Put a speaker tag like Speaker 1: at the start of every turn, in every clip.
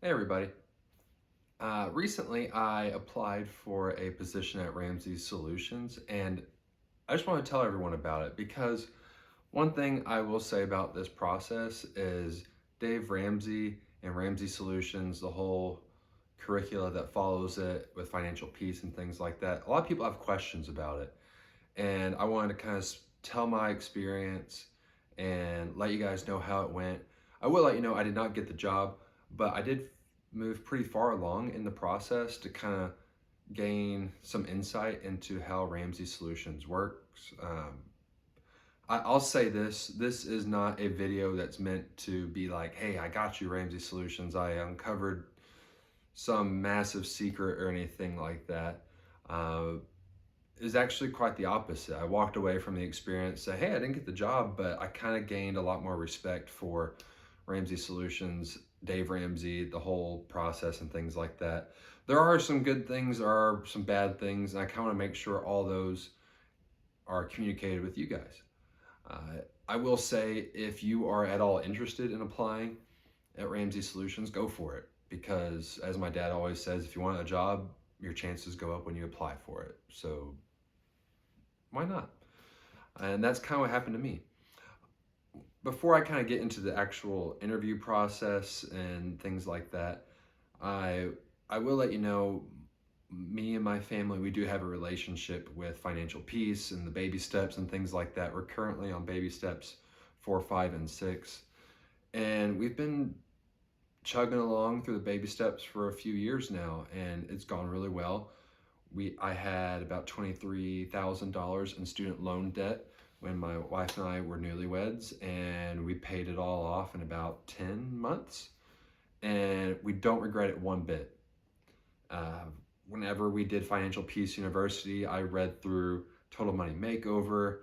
Speaker 1: Hey everybody. Recently I applied for a position at Ramsey Solutions, and I just want to tell everyone about it because one thing I will say about this process is Dave Ramsey and Ramsey Solutions, the whole curricula that follows it with financial peace and things like that. A lot of people have questions about it, and I wanted to kind of tell my experience and let you guys know how it went. I will let you know I did not get the job, but I did move pretty far along in the process to kind of gain some insight into how Ramsey Solutions works. I'll say this is not a video that's meant to be like, hey, I got you, Ramsey Solutions. I uncovered some massive secret or anything like that. Is actually quite the opposite. I walked away from the experience, say, hey, I didn't get the job, but I kind of gained a lot more respect for Ramsey Solutions, Dave Ramsey, the whole process and things like that. There are some good things, there are some bad things, and I kind of want to make sure all those are communicated with you guys. I will say, if you are at all interested in applying at Ramsey Solutions, go for it. Because as my dad always says, if you want a job, your chances go up when you apply for it. So why not? And that's kind of what happened to me. Before I kind of get into the actual interview process and things like that, I I will let you know, me and my family, we do have a relationship with financial peace and the baby steps and things like that. We're currently on baby steps 4, 5, and 6, and we've been chugging along through the baby steps for a few years now, and it's gone really well. I had about $23,000 in student loan debt when my wife and I were newlyweds, and we paid it all off in about 10 months, and we don't regret it one bit. Uh, Whenever we did Financial Peace University, I read through Total Money Makeover,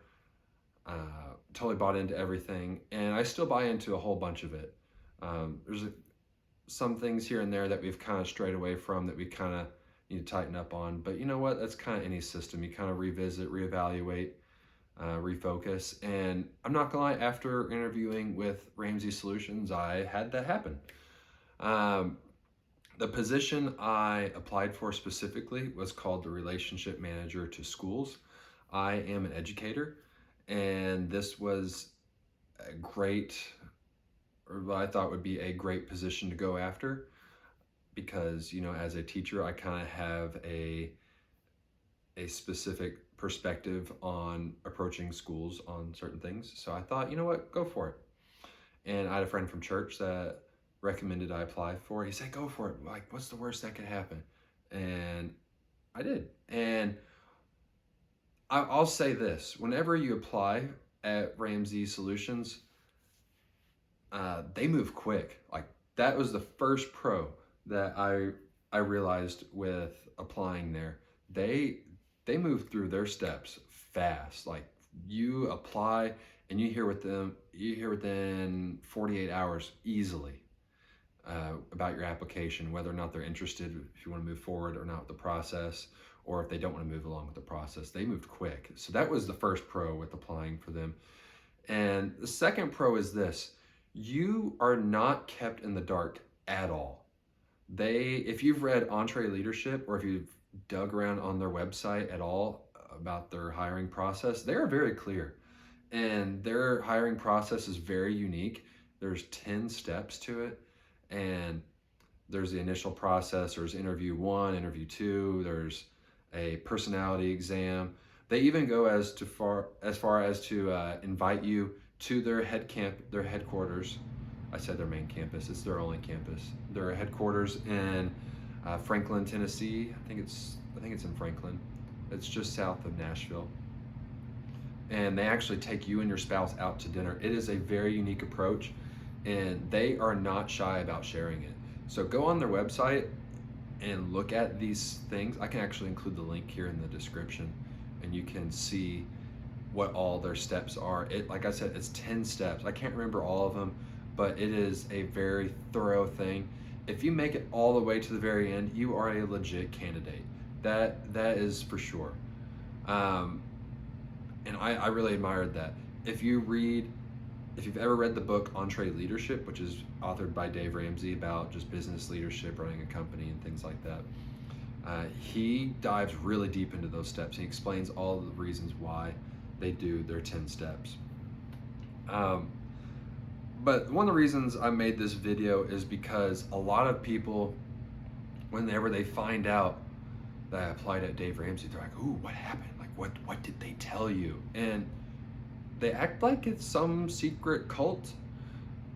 Speaker 1: totally bought into everything, and I still buy into a whole bunch of it. Some things here and there that we've kind of strayed away from that we kind of need to tighten up on. But you know what? That's kind of any system. You kind of revisit, reevaluate, refocus. And I'm not gonna lie, after interviewing with Ramsey Solutions, I had that happen. Um, the position I applied for specifically was called the Relationship Manager to Schools. I am an educator, and this was a great, or what I thought would be a great position to go after, because as a teacher I kind of have a specific perspective on approaching schools on certain things. So I thought, you know what, go for it. And I had a friend from church that recommended I apply for it. He said, go for it. Like, what's the worst that could happen? And I did. And I'll say this: whenever you apply at Ramsey Solutions, they move quick. Like, that was the first pro that I realized with applying there. They move through their steps fast. Like, you apply and you hear within 48 hours easily about your application, whether or not they're interested, if you want to move forward or not with the process, or if they don't want to move along with the process. They moved quick. So that was the first pro with applying for them. And the second pro is this: you are not kept in the dark at all. If you've read Entree Leadership, or if you've dug around on their website at all about their hiring process, they're very clear. And their hiring process is very unique. There's 10 steps to it. And there's the initial process, there's interview 1, interview 2, there's a personality exam. They even go as far as to invite you to their headquarters. I said their main campus. It's their only campus. Their headquarters in Franklin, Tennessee. I think it's in Franklin. It's just south of Nashville. And they actually take you and your spouse out to dinner. It is a very unique approach, and they are not shy about sharing it. So go on their website and look at these things. I can actually include the link here in the description, and you can see what all their steps are. Like I said, it's 10 steps. I can't remember all of them, but it is a very thorough thing. If you make it all the way to the very end, you are a legit candidate. That is for sure. And I really admired that. If you read if you've ever read the book EntreLeadership, which is authored by Dave Ramsey about just business leadership, running a company, and things like that, he dives really deep into those steps. He explains all the reasons why they do their 10 steps. But one of the reasons I made this video is because a lot of people, whenever they find out that I applied at Dave Ramsey, they're like, "Ooh, what happened? Like, what did they tell you?" And they act like it's some secret cult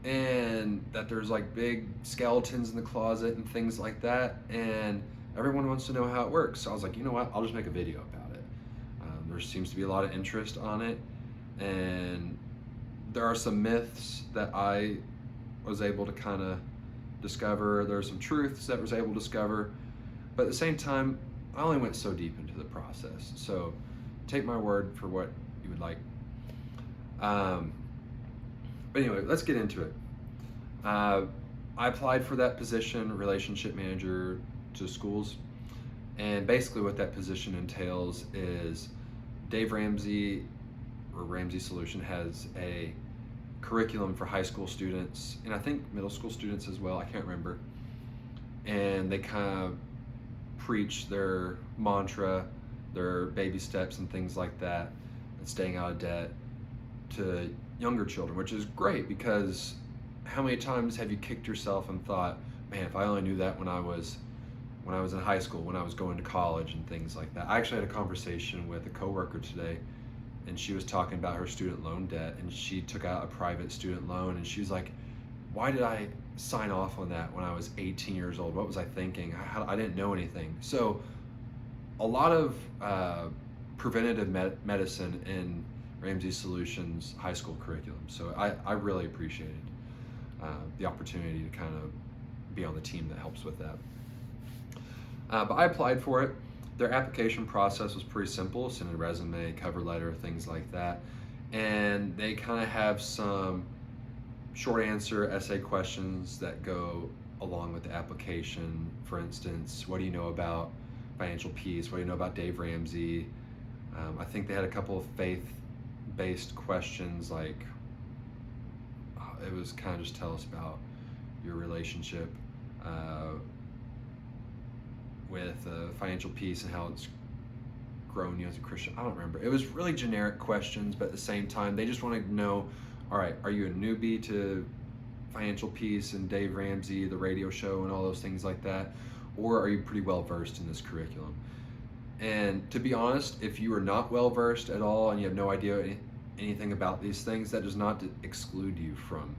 Speaker 1: and that there's like big skeletons in the closet and things like that, and everyone wants to know how it works. So I was like, you know what, I'll just make a video about it. There seems to be a lot of interest on it, and there are some myths that I was able to kind of discover. There are some truths that I was able to discover, but at the same time, I only went so deep into the process. So take my word for what you would like. But anyway, let's get into it. I applied for that position, relationship manager to schools, and basically what that position entails is Dave Ramsey, or Ramsey Solution, has a curriculum for high school students, and I think middle school students as well, I can't remember, and they kind of preach their mantra, their baby steps and things like that, and staying out of debt to younger children, which is great, because how many times have you kicked yourself and thought, man, if I only knew that when I was in high school, when I was going to college and things like that. I actually had a conversation with a coworker today, and she was talking about her student loan debt, and she took out a private student loan, and she was like, why did I sign off on that when I was 18 years old? What was I thinking? I didn't know anything. So a lot of preventative medicine in Ramsey Solutions high school curriculum. So I really appreciated the opportunity to kind of be on the team that helps with that. But I applied for it. Their application process was pretty simple: send a resume, cover letter, things like that. And they kind of have some short answer essay questions that go along with the application. For instance, what do you know about financial peace? What do you know about Dave Ramsey? I think they had a couple of faith-based questions, like it was kind of just tell us about your relationship with financial peace and how it's grown you as a Christian. I don't remember. It was really generic questions, but at the same time, they just wanted to know, all right, are you a newbie to financial peace and Dave Ramsey, the radio show, and all those things like that? Or are you pretty well versed in this curriculum? And to be honest, if you are not well versed at all and you have no idea anything about these things, that does not exclude you from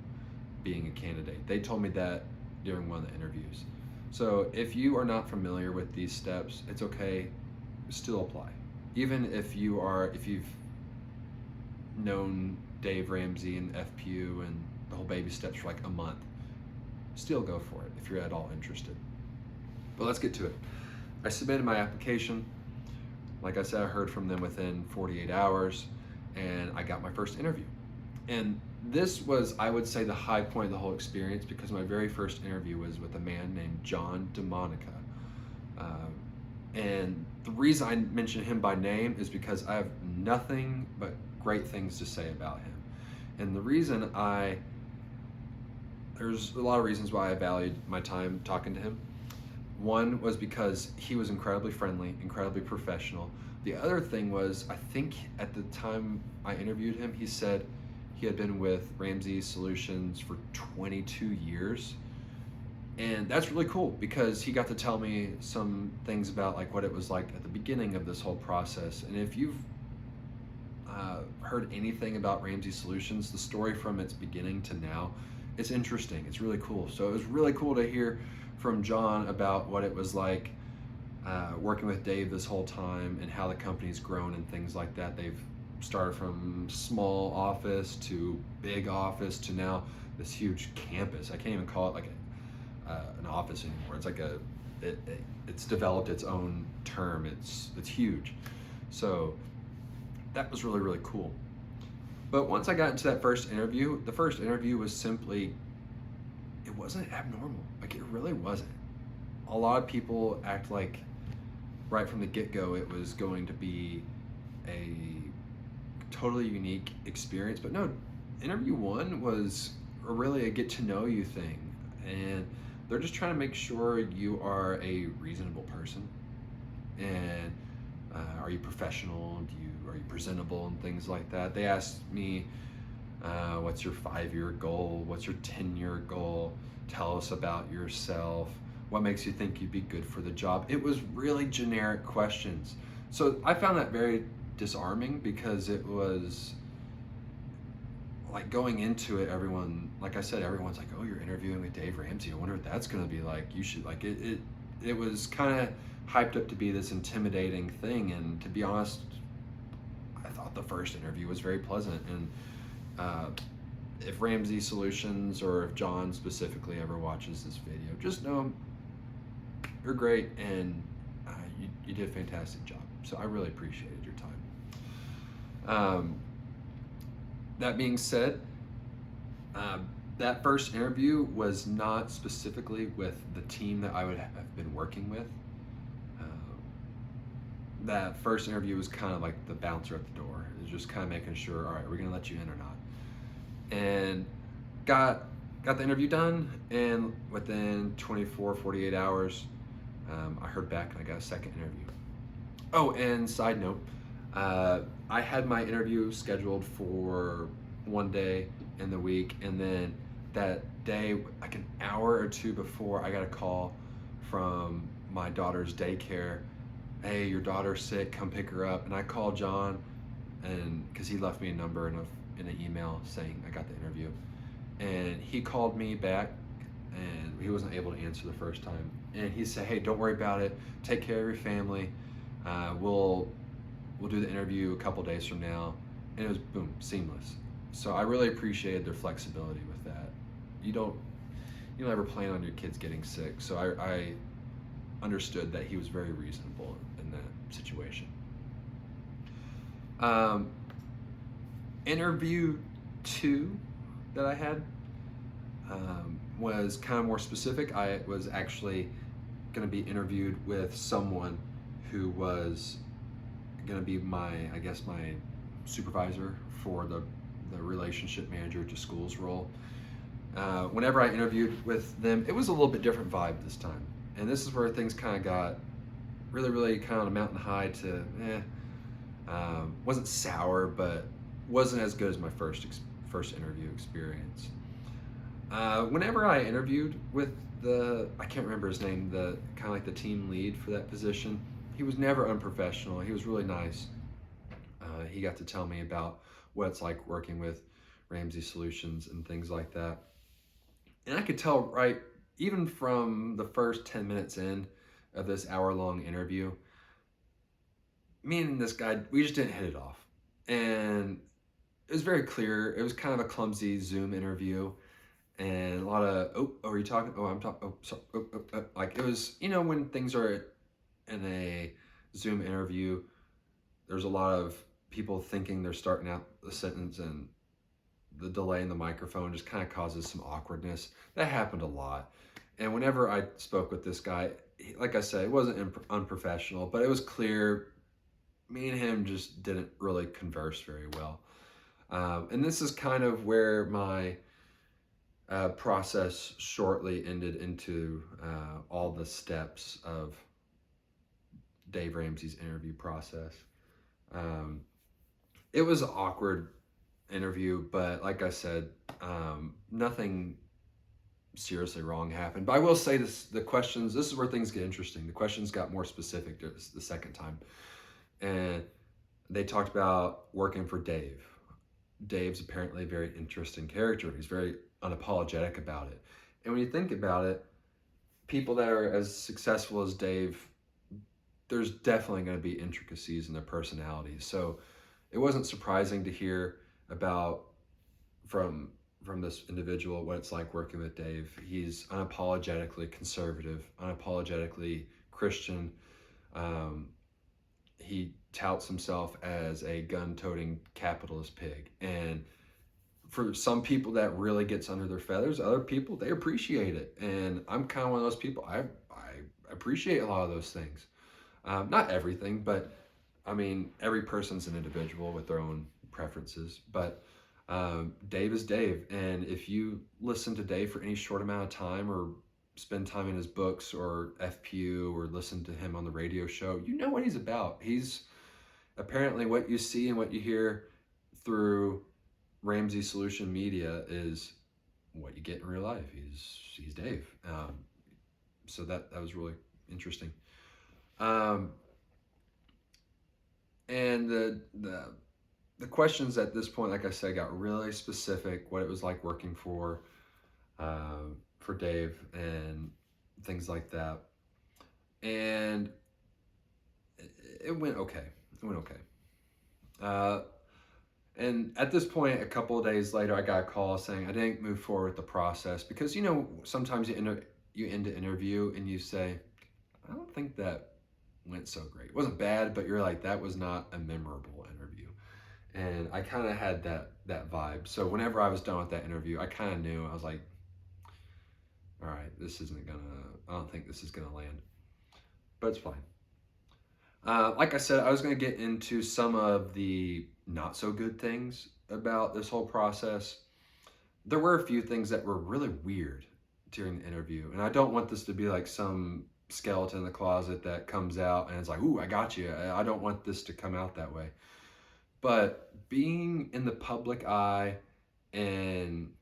Speaker 1: being a candidate. They told me that during one of the interviews. So if you are not familiar with these steps, it's okay, still apply. Even if you've known Dave Ramsey and FPU and the whole baby steps for like a month, still go for it if you're at all interested. But let's get to it. I submitted my application. Like I said, I heard from them within 48 hours, and I got my first interview. And this was, I would say, the high point of the whole experience, because my very first interview was with a man named John DeMonica. And the reason I mention him by name is because I have nothing but great things to say about him. And the reason there's a lot of reasons why I valued my time talking to him. One was because he was incredibly friendly, incredibly professional. The other thing was, I think at the time I interviewed him, he said he had been with Ramsey Solutions for 22 years. And that's really cool, because he got to tell me some things about like what it was like at the beginning of this whole process. And if you've heard anything about Ramsey Solutions, the story from its beginning to now, it's interesting. It's really cool. So it was really cool to hear from John about what it was like working with Dave this whole time, and how the company's grown and things like that. They've started from small office to big office to now this huge campus. I can't even call it like an office anymore. It's like it's developed its own term. It's huge. So that was really, really cool. But once I got into that first interview, the first interview was simply, it wasn't abnormal. Like, it really wasn't. A lot of people act like right from the get-go it was going to be a totally unique experience, but no, interview one was really a get to know you thing, and they're just trying to make sure you are a reasonable person, and are you professional? Are you presentable and things like that? They asked me, what's your 5-year goal? What's your 10-year goal? Tell us about yourself. What makes you think you'd be good for the job? It was really generic questions. So I found that very disarming because it was like going into it, everyone, like I said, everyone's like, oh, you're interviewing with Dave Ramsey. I wonder what that's going to be like. You should like it was kind of hyped up to be this intimidating thing. And to be honest, I thought the first interview was very pleasant. And if Ramsey Solutions or if John specifically ever watches this video, just know you're great and you did a fantastic job. So I really appreciated your time. That being said, that first interview was not specifically with the team that I would have been working with. That first interview was kind of like the bouncer at the door. It was just kind of making sure, all right, we're gonna let you in or not. And got the interview done, and within 24, 48 hours, I heard back and I got a second interview. Oh, and side note, I had my interview scheduled for one day in the week, and then that day, like an hour or two before, I got a call from my daughter's daycare. Hey, your daughter's sick, come pick her up. And I called John, and because he left me a number in an email saying I got the interview, and he called me back, and he wasn't able to answer the first time. And he said, hey, don't worry about it. Take care of your family. We'll do the interview a couple days from now. And it was boom, seamless. So I really appreciated their flexibility with that. You don't ever plan on your kids getting sick. So I understood that he was very reasonable in that situation. Interview 2 that I had was kind of more specific. I was actually going to be interviewed with someone who was going to be my supervisor for the relationship manager to schools role. Whenever I interviewed with them, it was a little bit different vibe this time. And this is where things kind of got really, really kind of a mountain high to, wasn't sour, but wasn't as good as my first interview experience. Whenever I interviewed with I can't remember his name, the kind of like the team lead for that position, he was never unprofessional. He was really nice. He got to tell me about what it's like working with Ramsey Solutions and things like that. And I could tell right, even from the first 10 minutes in of this hour-long interview, me and this guy, we just didn't hit it off. And it was very clear. It was kind of a clumsy Zoom interview. And a lot of, oh, are you talking? Oh, I'm talking. Oh, sorry. Like it was, when things are in a Zoom interview, there's a lot of people thinking they're starting out the sentence, and the delay in the microphone just kind of causes some awkwardness. That happened a lot. And whenever I spoke with this guy, like I said, it wasn't unprofessional, but it was clear me and him just didn't really converse very well. And this is kind of where my process shortly ended into all the steps of Dave Ramsey's interview process. It was an awkward interview, but like I said, nothing seriously wrong happened. But I will say this, this is where things get interesting. The questions got more specific the second time. And they talked about working for Dave. Dave's apparently a very interesting character. He's very unapologetic about it. And when you think about it, people that are as successful as Dave, there's definitely going to be intricacies in their personalities. So it wasn't surprising to hear about from this individual what it's like working with Dave. He's unapologetically conservative, unapologetically Christian. He touts himself as a gun-toting capitalist pig. And for some people that really gets under their feathers, other people, they appreciate it. And I'm kind of one of those people. I appreciate a lot of those things. Not everything, but I mean, every person's an individual with their own preferences. But Dave is Dave, and if you listen to Dave for any short amount of time or spend time in his books or FPU or listen to him on the radio show, you know what he's about. He's apparently what you see and what you hear through Ramsey Solution Media is what you get in real life. He's Dave. So that was really interesting. Um, and the questions at this point, like I said, got really specific. What it was like working for Dave and things like that. And it went okay. It went okay. And at this point, a couple of days later, I got a call saying I didn't move forward with the process because sometimes you end the interview and you say, I don't think that went so great. It wasn't bad, but you're like, that was not a memorable interview. And I kind of had that vibe. So whenever I was done with that interview, I kind of knew. I was like, all right, I don't think this is gonna land, but it's fine. Like I said, I was gonna get into some of the not so good things about this whole process. There were a few things that were really weird during the interview, and I don't want this to be like some skeleton in the closet that comes out and it's like, ooh, I got you. I don't want this to come out that way. But being in the public eye and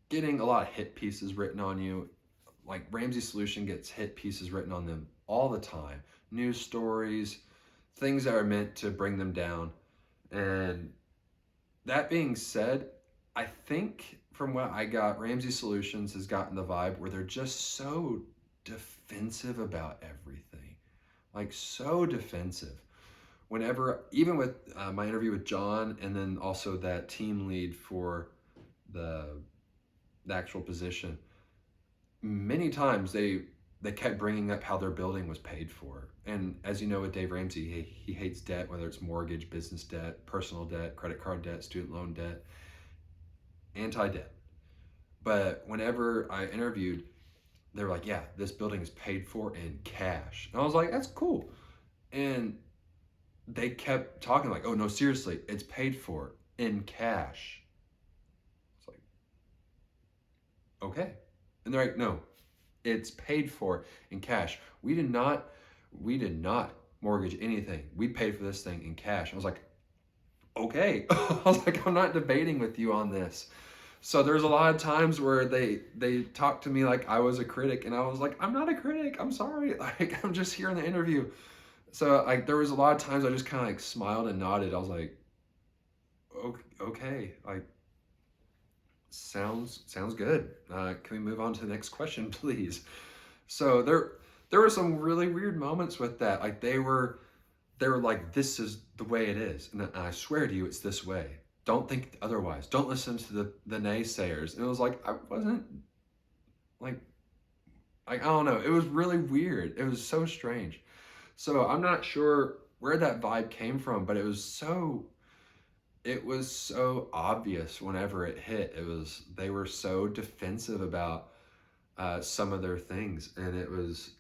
Speaker 1: getting a lot of hit pieces written on you, like Ramsey Solution gets hit pieces written on them all the time. News stories, things that are meant to bring them down. And that being said, I think from what I got, Ramsey Solutions has gotten the vibe where they're just so defensive about everything. Like so defensive. Whenever, even with my interview with John and then also that team lead for the actual position, many times they kept bringing up how their building was paid for. And as you know, with Dave Ramsey, he hates debt, whether it's mortgage, business debt, personal debt, credit card debt, student loan debt, anti-debt. But whenever I interviewed, they were like, yeah, this building is paid for in cash. And I was like, that's cool. And they kept talking like, oh no, seriously, it's paid for in cash. It's like, okay. And they're like, no, it's paid for in cash. We did not mortgage anything. We paid for this thing in cash. I was like, okay. I was like, I'm not debating with you on this. So there's a lot of times where they talked to me like I was a critic, and I was like, I'm not a critic. I'm sorry. Like, I'm just here in the interview. So like there was a lot of times I just kind of like smiled and nodded. I was like, okay, like sounds good. Can we move on to the next question, please? So there were some really weird moments with that. Like they were like, this is the way it is, and I swear to you, it's this way. Don't think otherwise. Don't listen to the naysayers. And it was like I wasn't like I don't know. It was really weird. It was so strange. So I'm not sure where that vibe came from, but it was so obvious whenever it hit. They were so defensive about some of their things, and it was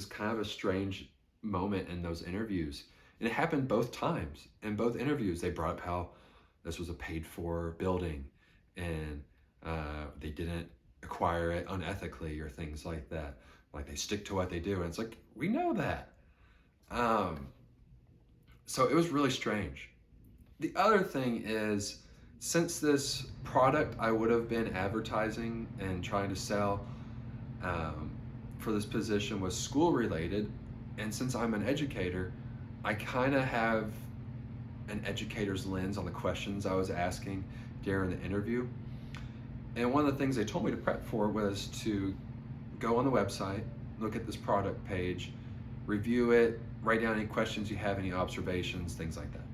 Speaker 1: kind of a strange moment in those interviews. And it happened both times. In both interviews, they brought up how this was a paid-for building, and they didn't acquire it unethically or things like that. Like they stick to what they do, and it's like, we know that. So it was really strange. The other thing is, since this product I would have been advertising and trying to sell for this position was school related, and since I'm an educator, I kind of have an educator's lens on the questions I was asking during the interview. And one of the things they told me to prep for was to go on the website, look at this product page, review it, write down any questions you have, any observations, things like that.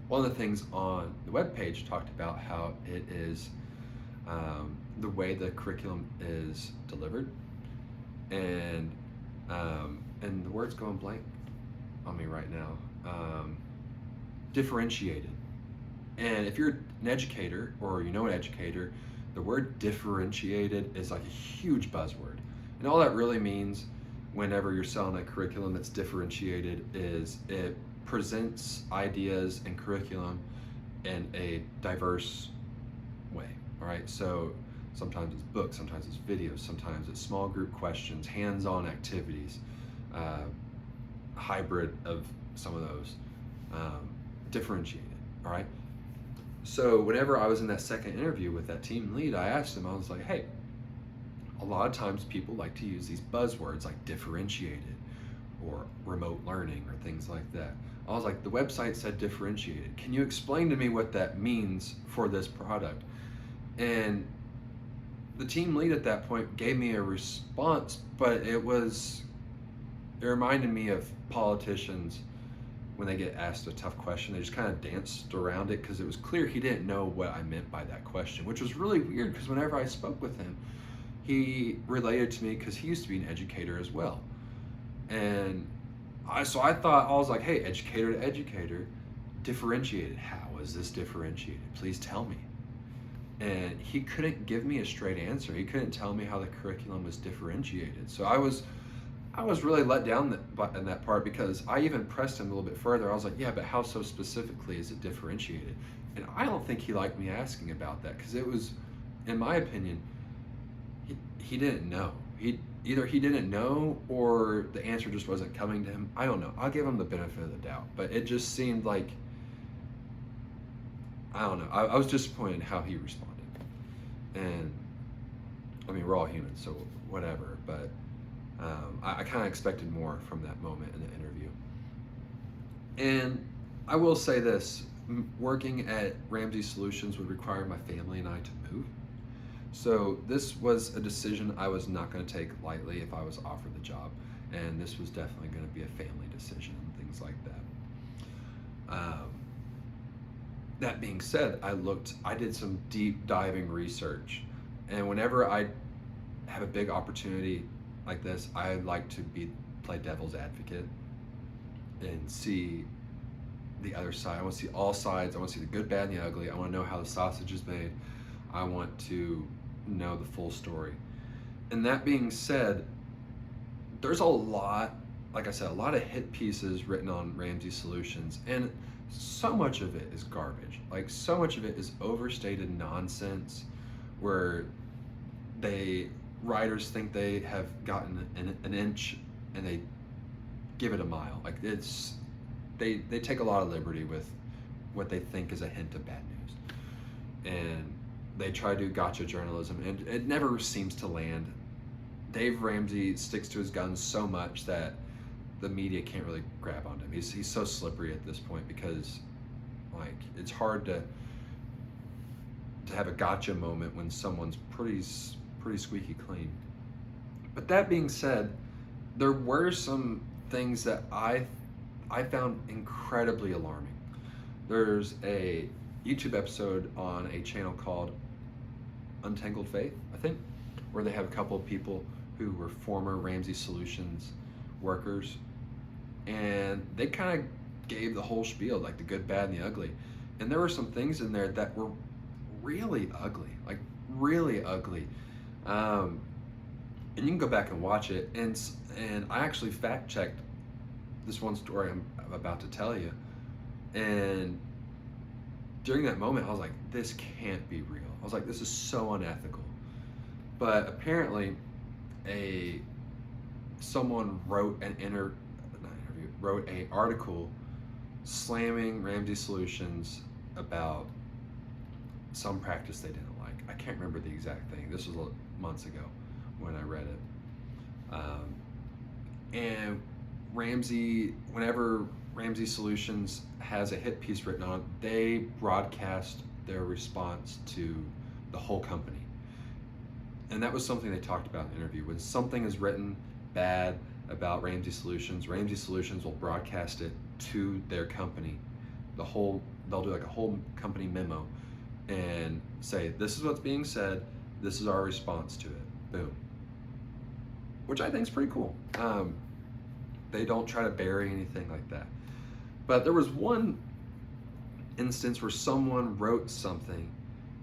Speaker 1: One of the things on the webpage talked about how it is the way the curriculum is delivered, and the word's going blank on me right now. Differentiated. And if you're an educator or you know an educator, the word differentiated is like a huge buzzword. And all that really means whenever you're selling a curriculum that's differentiated is it presents ideas and curriculum in a diverse way. All right, so sometimes it's books, sometimes it's videos, sometimes it's small group questions, hands-on activities, uh, hybrid of some of those, differentiated. All right. So whenever I was in that second interview with that team lead, I asked him, I was like, hey, a lot of times people like to use these buzzwords like differentiated or remote learning or things like that. I was like, the website said differentiated. Can you explain to me what that means for this product? And the team lead at that point gave me a response, but it reminded me of politicians when they get asked a tough question. They just kind of danced around it because it was clear he didn't know what I meant by that question, which was really weird because whenever I spoke with him, he related to me because he used to be an educator as well. And I was like, hey, educator to educator, differentiated. How is this differentiated? Please tell me. And he couldn't give me a straight answer. He couldn't tell me how the curriculum was differentiated. So I was really let down in that part because I even pressed him a little bit further. I was like, yeah, but how so specifically is it differentiated? And I don't think he liked me asking about that because it was, in my opinion, he didn't know. Either he didn't know or the answer just wasn't coming to him. I don't know. I'll give him the benefit of the doubt. But it just seemed like, I don't know. I was disappointed in how he responded. And I mean, we're all human, so whatever. But I kind of expected more from that moment in the interview. And I will say this, working at Ramsey Solutions would require my family and I to move. So this was a decision I was not going to take lightly if I was offered the job. And this was definitely going to be a family decision and things like that. That being said, I did some deep diving research. And whenever I have a big opportunity like this, I like to play devil's advocate and see the other side. I want to see all sides. I want to see the good, bad, and the ugly. I want to know how the sausage is made. I want to know the full story. And that being said, there's a lot, like I said, a lot of hit pieces written on Ramsey Solutions, and so much of it is garbage. Like, so much of it is overstated nonsense where writers think they have gotten an inch and they give it a mile. Like, they take a lot of liberty with what they think is a hint of bad news. And they try to do gotcha journalism, and it never seems to land. Dave Ramsey sticks to his guns so much that the media can't really grab onto him. He's so slippery at this point because, like, it's hard to have a gotcha moment when someone's pretty squeaky clean. But that being said, there were some things that I found incredibly alarming. There's a YouTube episode on a channel called Untangled Faith, I think, where they have a couple of people who were former Ramsey Solutions workers, and they kind of gave the whole spiel, like the good, bad, and the ugly. And there were some things in there that were really ugly, like really ugly. And you can go back and watch it. And I actually fact checked this one story I'm about to tell you. And during that moment, I was like, this can't be real. I was like, this is so unethical. But apparently, someone wrote an article slamming Ramsey Solutions about some practice they didn't like. I can't remember the exact thing. This was months ago when I read it. And whenever Ramsey Solutions has a hit piece written on it, they broadcast their response to the whole company. And that was something they talked about in the interview. When something is written bad about Ramsey Solutions will broadcast it to their company. They'll do like a whole company memo and say, this is what's being said, this is our response to it. Boom. Which I think is pretty cool. They don't try to bury anything like that. But there was one instance where someone wrote something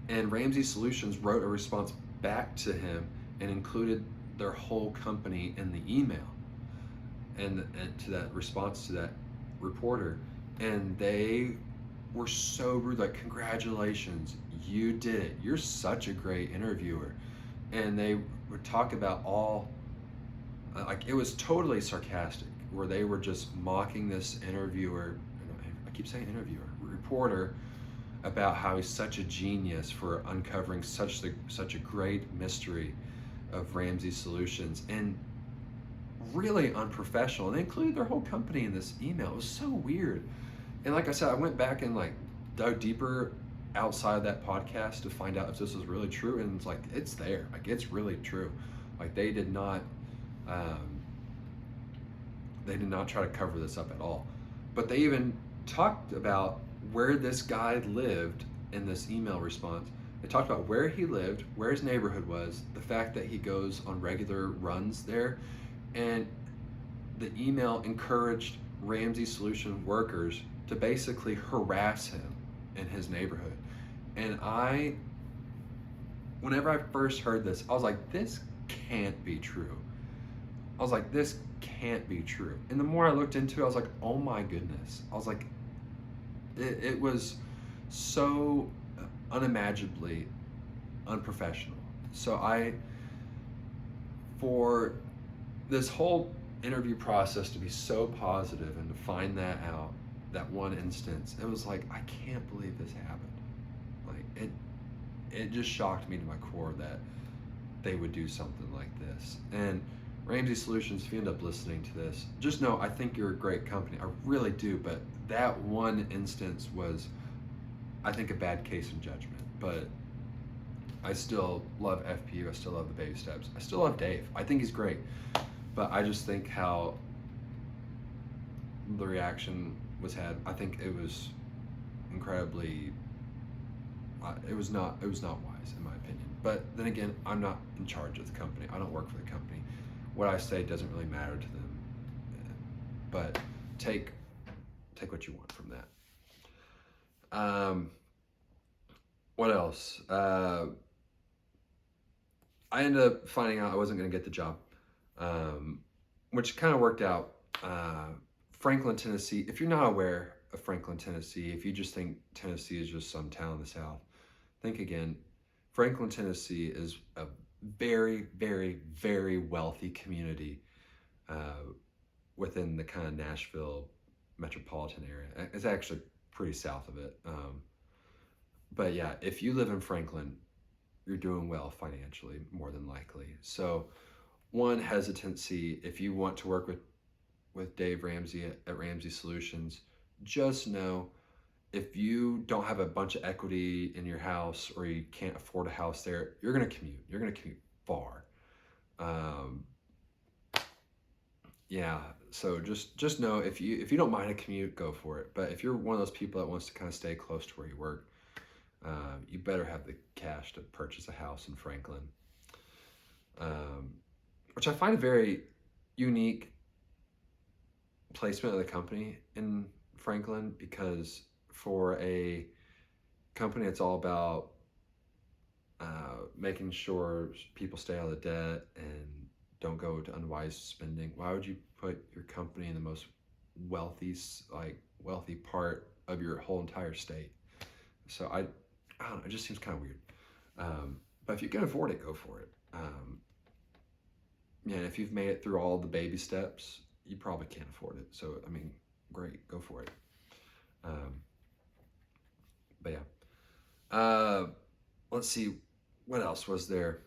Speaker 1: and Ramsey Solutions wrote a response back to him and included their whole company in the email and to that response to that reporter. And they were so rude, like, congratulations, you did it. You're such a great interviewer. And they would talk about all, like, it was totally sarcastic, where they were just mocking this interviewer. I keep saying interviewer, reporter, about how he's such a genius for uncovering such a great mystery of Ramsey Solutions, and really unprofessional. And they included their whole company in this email. It was so weird. And like I said, I went back and like dug deeper outside of that podcast to find out if this was really true. And it's like, it's there. Like, it's really true. Like, um, they did not try to cover this up at all. But they even talked about where this guy lived in this email response. They talked about where he lived, where his neighborhood was, the fact that he goes on regular runs there, and the email encouraged Ramsey Solution workers to basically harass him in his neighborhood. And whenever I first heard this, I was like, this can't be true. I was like, this can't be true. And the more I looked into it, I was like, oh my goodness. I was like, it was so unimaginably unprofessional. So for this whole interview process to be so positive and to find that out, that one instance, it was like, I can't believe this happened. Like, it just shocked me to my core that they would do something like this. And Ramsey Solutions, if you end up listening to this, just know I think you're a great company. I really do. But that one instance was, I think, a bad case in judgment. But I still love FPU. I still love the baby steps. I still love Dave. I think he's great. But I just think how the reaction was had, I think it was incredibly, it was not wise in my opinion. But then again, I'm not in charge of the company. I don't work for the company. What I say doesn't really matter to them. But take what you want from that. What else? I ended up finding out I wasn't going to get the job, which kind of worked out. Franklin, Tennessee. If you're not aware of Franklin, Tennessee, if you just think Tennessee is just some town in the South, think again. Franklin, Tennessee is a very, very, very wealthy community within the kind of Nashville metropolitan area. It's actually pretty south of it. But yeah, if you live in Franklin, you're doing well financially, more than likely. So one hesitancy, if you want to work with Dave Ramsey at Ramsey Solutions, just know if you don't have a bunch of equity in your house or you can't afford a house there, you're going to commute. You're going to commute far. Yeah, so just know if you don't mind a commute, go for it. But if you're one of those people that wants to kind of stay close to where you work, you better have the cash to purchase a house in Franklin, which I find a very unique placement of the company in Franklin, because for a company that's all about making sure people stay out of debt and don't go to unwise spending, why would you put your company in the most wealthy part of your whole entire state? So I don't know, it just seems kind of weird. But if you can afford it, go for it. Yeah, if you've made it through all the baby steps, you probably can't afford it. So, I mean, great, go for it. But yeah. Let's see, what else was there?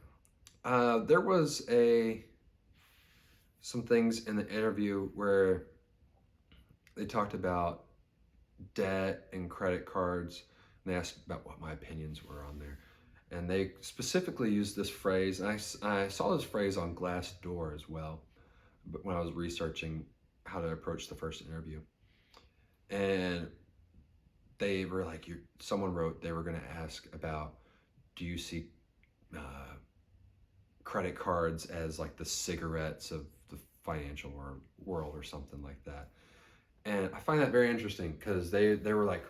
Speaker 1: There was some things in the interview where they talked about debt and credit cards, and they asked about what my opinions were on there. And they specifically used this phrase, and I saw this phrase on Glassdoor as well, but when I was researching how to approach the first interview. And they were like, someone wrote they were going to ask about, do you see credit cards as like the cigarettes of the financial world or something like that? And I find that very interesting, because they were like,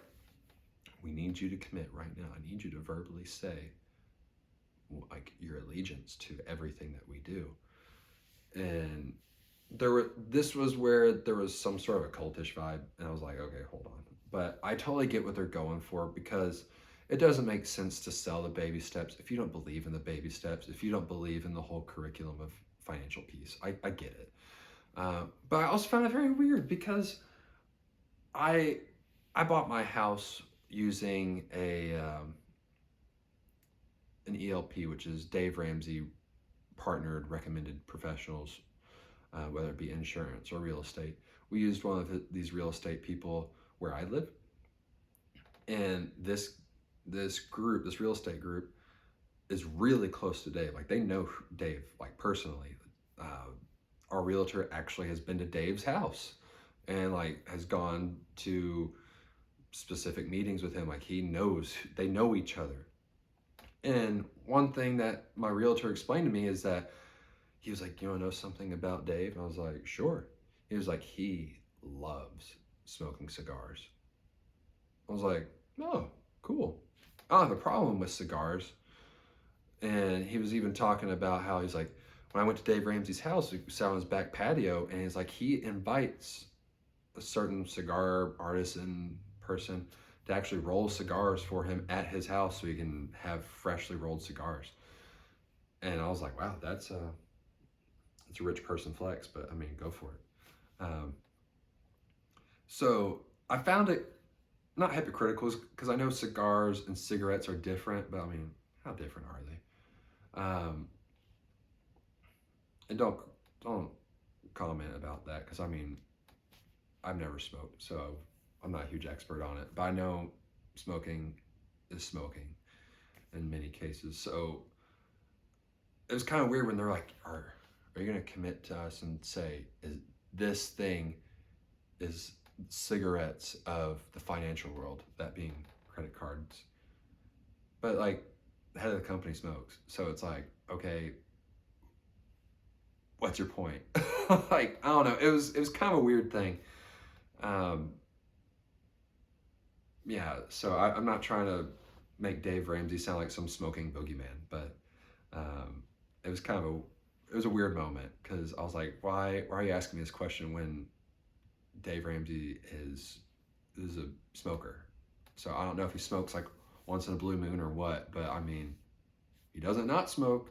Speaker 1: we need you to commit right now. I need you to verbally say like your allegiance to everything that we do. And this was where there was some sort of a cultish vibe, and I was like, okay, hold on. But I totally get what they're going for, because it doesn't make sense to sell the baby steps if you don't believe in the baby steps, if you don't believe in the whole curriculum of financial peace. I get it. But I also found it very weird because I I bought my house using an ELP, which is Dave Ramsey partnered recommended professionals, whether it be insurance or real estate. We used one of these real estate people where I live, and this real estate group is really close to Dave. Like, they know Dave like personally. Uh, our realtor actually has been to Dave's house and like has gone to specific meetings with him. Like, they know each other. And one thing that my realtor explained to me is that he was like, "You want to know something about Dave?" And I was like, "Sure." He was like, "He loves smoking cigars." I was like, "Oh, cool. I don't have a problem with cigars." And he was even talking about how he's like, when I went to Dave Ramsey's house, we sat on his back patio, and he's like, he invites a certain cigar artisan person to actually roll cigars for him at his house so he can have freshly rolled cigars. And I was like, wow, it's a rich person flex, but I mean, go for it. So I found it not hypocritical, because I know cigars and cigarettes are different, but I mean, how different are they? And don't comment about that, because I mean, I've never smoked, so I'm not a huge expert on it, but I know smoking is smoking in many cases. So it was kind of weird when they're like, are you going to commit to us and say, is this thing is cigarettes of the financial world, that being credit cards? But like, the head of the company smokes, so it's like, okay, what's your point? Like, I don't know. It was kind of a weird thing. Yeah, so I'm not trying to make Dave Ramsey sound like some smoking boogeyman, but it was a weird moment, because I was like, why are you asking me this question when Dave Ramsey is a smoker? So I don't know if he smokes like once in a blue moon or what, but I mean, he doesn't not smoke.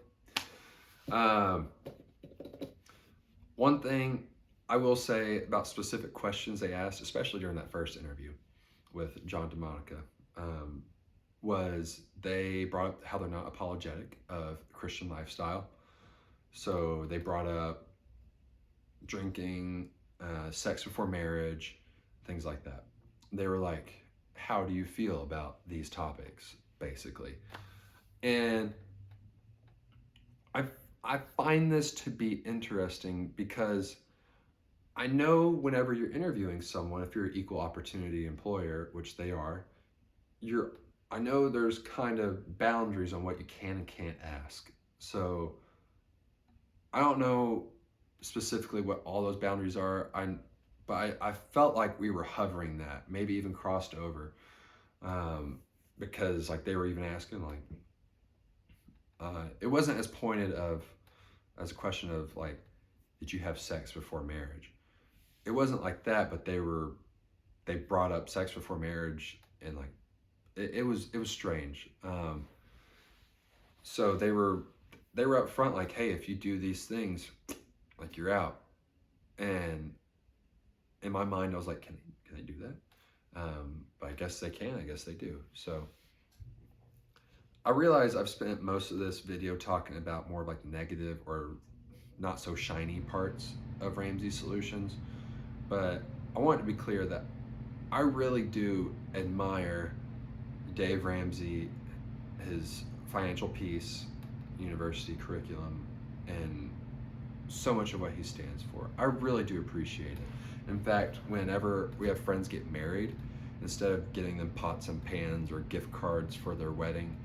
Speaker 1: One thing I will say about specific questions they asked, especially during that first interview with John DeMonica, was they brought up how they're not apologetic of Christian lifestyle. So they brought up drinking, sex before marriage, things like that. They were like, how do you feel about these topics, basically? And I find this to be interesting, because I know whenever you're interviewing someone, if you're an equal opportunity employer, which they are, I know there's kind of boundaries on what you can and can't ask. So I don't know specifically what all those boundaries are. But I felt like we were hovering that, maybe even crossed over, because like they were even asking like, it wasn't as pointed as a question of like, did you have sex before marriage? It wasn't like that, but they brought up sex before marriage, and like it was strange. So they were up front like, hey, if you do these things, like, you're out. And in my mind, I was like, can they do that? But I guess they can. I guess they do. So I realize I've spent most of this video talking about more like negative or not so shiny parts of Ramsey Solutions, but I want it to be clear that I really do admire Dave Ramsey, his financial peace university curriculum, and so much of what he stands for. I really do appreciate it. In fact, whenever we have friends get married, instead of getting them pots and pans or gift cards for their wedding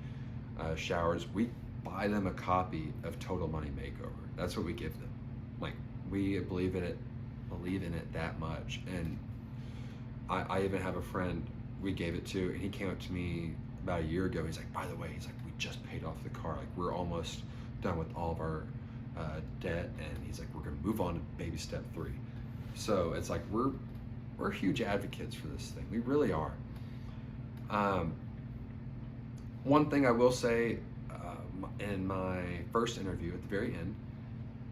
Speaker 1: showers, we buy them a copy of Total Money Makeover. That's what we give them. Like, we believe in it that much. And I even have a friend we gave it to, and he came up to me about a year ago. He's like, by the way, we just paid off the car. Like, we're almost done with all of our debt, and he's like, we're gonna move on to baby step 3. So it's like we're we're huge advocates for this thing. We really are. Um, One thing I will say, in my first interview at the very end,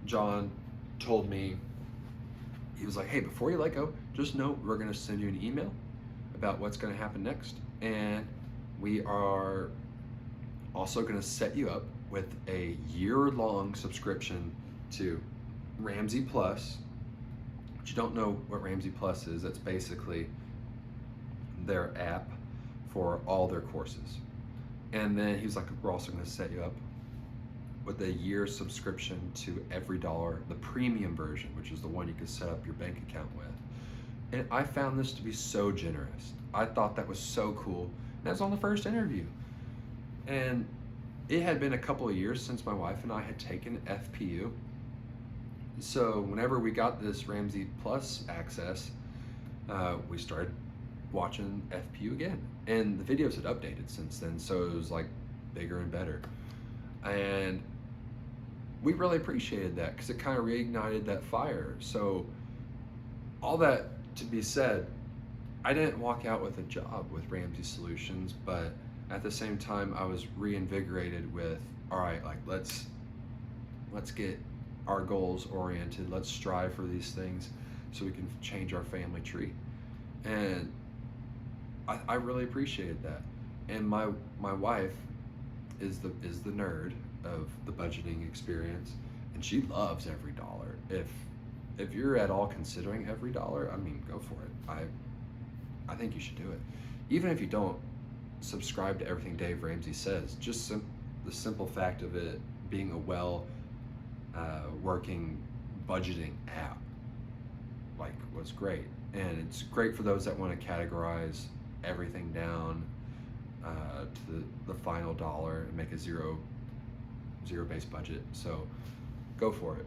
Speaker 1: John told me, he was like, hey, before you let go, just know we're going to send you an email about what's going to happen next. And we are also going to set you up with a year-long subscription to Ramsey Plus. But you don't know what Ramsey Plus is, that's basically their app for all their courses. And then he was like, we're also going to set you up with a year subscription to Every Dollar, the premium version, which is the one you can set up your bank account with. And I found this to be so generous. I thought that was so cool. And that was on the first interview. And it had been a couple of years since my wife and I had taken FPU. So whenever we got this Ramsey Plus access, we started watching FPU again. And the videos had updated since then, so it was like bigger and better. And we really appreciated that because it kind of reignited that fire. So all that to be said, I didn't walk out with a job with Ramsey Solutions, but at the same time I was reinvigorated with, all right, like let's get our goals oriented, let's strive for these things so we can change our family tree. And I really appreciated that. And my wife is the nerd of the budgeting experience, and she loves Every Dollar. If you're at all considering Every Dollar, I mean, go for it. I think you should do it. Even if you don't subscribe to everything Dave Ramsey says, just the simple fact of it being a well working budgeting app like was great. And it's great for those that want to categorize everything down to the final dollar and make a zero based budget. So go for it.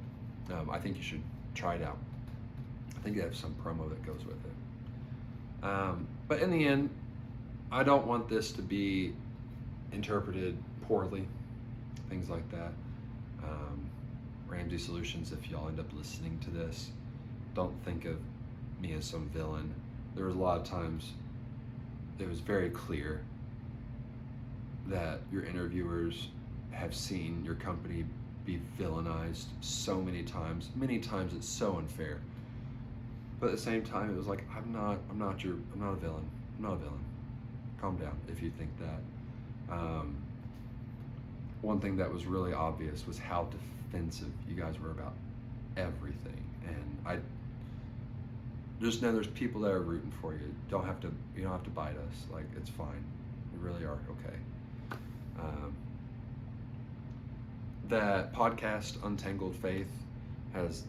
Speaker 1: I think you should try it out. I think they have some promo that goes with it. But in the end, I don't want this to be interpreted poorly, things like that. Ramsey Solutions, if y'all end up listening to this, don't think of me as some villain. There was a lot of times it was very clear that your interviewers have seen your company be villainized so many times it's so unfair. But at the same time, it was like, I'm not a villain. I'm not a villain. Calm down if you think that. One thing that was really obvious was how defensive you guys were about everything. And I just know there's people that are rooting for you. You don't have to bite us. Like, it's fine. We really are okay. That podcast, Untangled Faith, has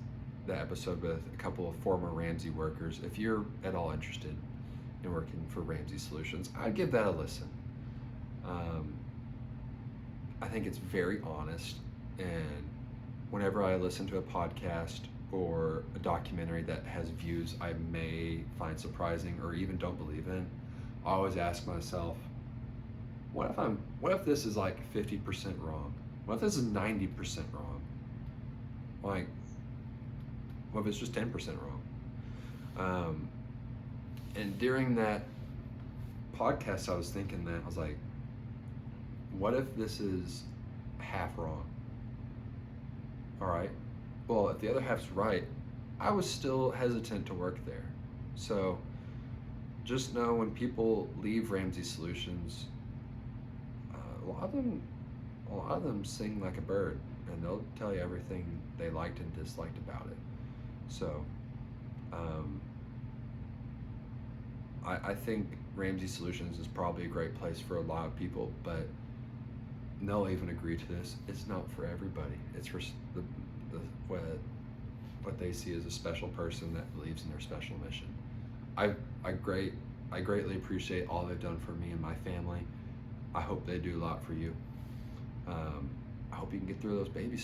Speaker 1: the episode with a couple of former Ramsey workers. If you're at all interested in working for Ramsey Solutions, I'd give that a listen. I think it's very honest, and whenever I listen to a podcast or a documentary that has views I may find surprising or even don't believe in, I always ask myself, what if this is like 50% wrong? What if this is 90% wrong? Like, what if it's just 10% wrong? And during that podcast, I was thinking that, I was like, what if this is half wrong? All right, well, if the other half's right, I was still hesitant to work there. So just know when people leave Ramsey Solutions, a lot of them sing like a bird, and they'll tell you everything they liked and disliked about it. So I think Ramsey Solutions is probably a great place for a lot of people, but they'll even agree to this. It's not for everybody. It's for what they see as a special person that believes in their special mission. I greatly appreciate all they've done for me and my family. I hope they do a lot for you. I hope you can get through those baby steps.